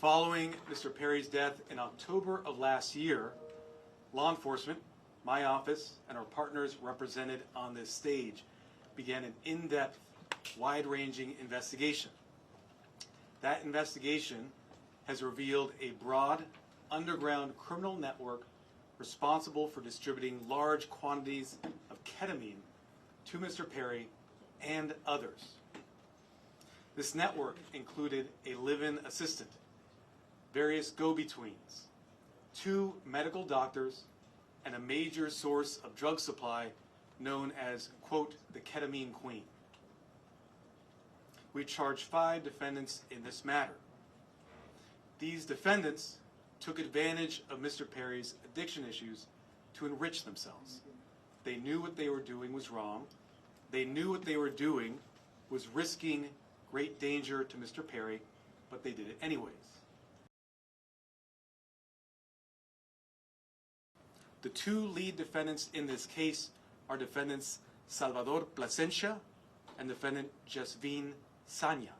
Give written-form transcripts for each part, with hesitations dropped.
Following Mr. Perry's death in October of last year, law enforcement, my office, and our partners represented on this stage began an in-depth, wide-ranging investigation. That investigation has revealed a broad, underground criminal network responsible for distributing large quantities of ketamine to Mr. Perry and others. This network included a live-in assistant, various go-betweens, 2 medical doctors, and a major source of drug supply known as, quote, the ketamine queen. We charged 5 defendants in this matter. These defendants took advantage of Mr. Perry's addiction issues to enrich themselves. They knew what they were doing was wrong. They knew what they were doing was risking great danger to Mr. Perry, but they did it anyways. The 2 lead defendants in this case are defendants Salvador Plasencia and defendant Jasvin Sanya.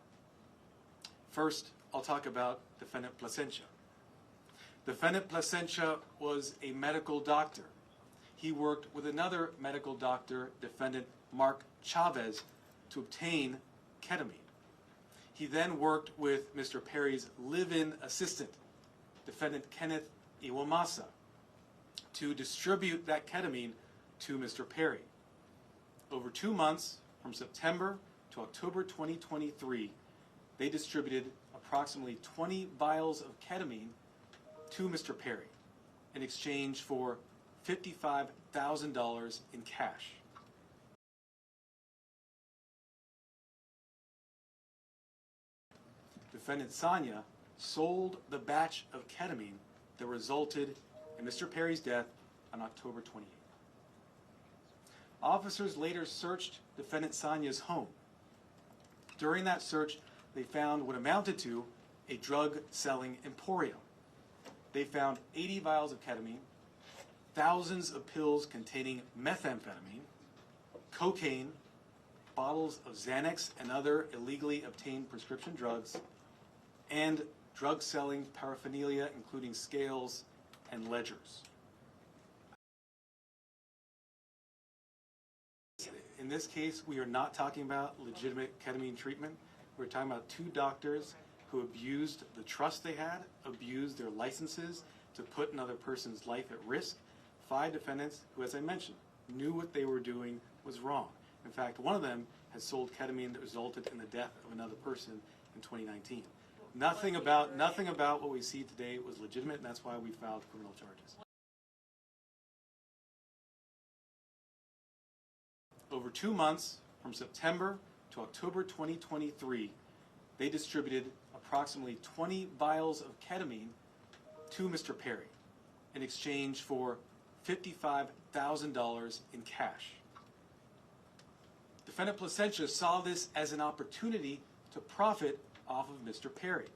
First, I'll talk about defendant Plasencia. Defendant Plasencia was a medical doctor. He worked with another medical doctor, defendant Mark Chavez, to obtain ketamine. He then worked with Mr. Perry's live-in assistant, defendant Kenneth Iwamasa, to distribute that ketamine to Mr. Perry. Over 2 months, from September to October 2023, they distributed approximately 20 vials of ketamine to Mr. Perry in exchange for $55,000 in cash. Defendant Sanya sold the batch of ketamine that resulted in Mr. Perry's death on October 28th. Officers later searched defendant Sanya's home. During that search, they found what amounted to a drug-selling emporium. They found 80 vials of ketamine, thousands of pills containing methamphetamine, cocaine, bottles of Xanax and other illegally obtained prescription drugs, and drug-selling paraphernalia including scales and ledgers. In this case, we are not talking about legitimate ketamine treatment. We're talking about 2 doctors who abused the trust they had, abused their licenses to put another person's life at risk. 5 defendants who, as I mentioned, knew what they were doing was wrong. In fact, one of them has sold ketamine that resulted in the death of another person in 2019. Nothing about what we see today was legitimate, and that's why we filed criminal charges. Over 2 months, from September to October 2023, they distributed approximately 20 vials of ketamine to Mr. Perry in exchange for $55,000 in cash. Defendant Plasencia saw this as an opportunity to profit off of Mr. Perry.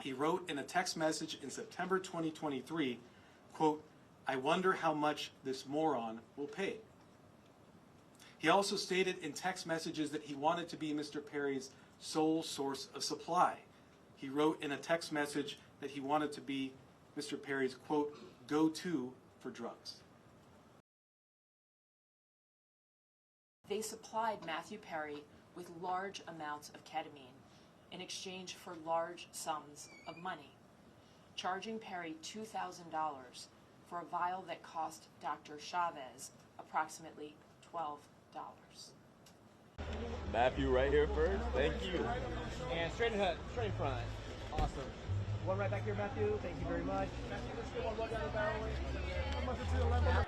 He wrote in a text message in September 2023, quote, "I wonder how much this moron will pay." He also stated in text messages that he wanted to be Mr. Perry's sole source of supply. He wrote in a text message that he wanted to be Mr. Perry's, quote, "go-to for drugs." They supplied Matthew Perry with large amounts of ketamine in exchange for large sums of money, charging Perry $2,000 for a vial that cost Dr. Chavez approximately $12. Matthew right here first. Thank you. And straight in front. Awesome. One right back here, Matthew. Thank you very much. Matthew, let's get one down the barrel.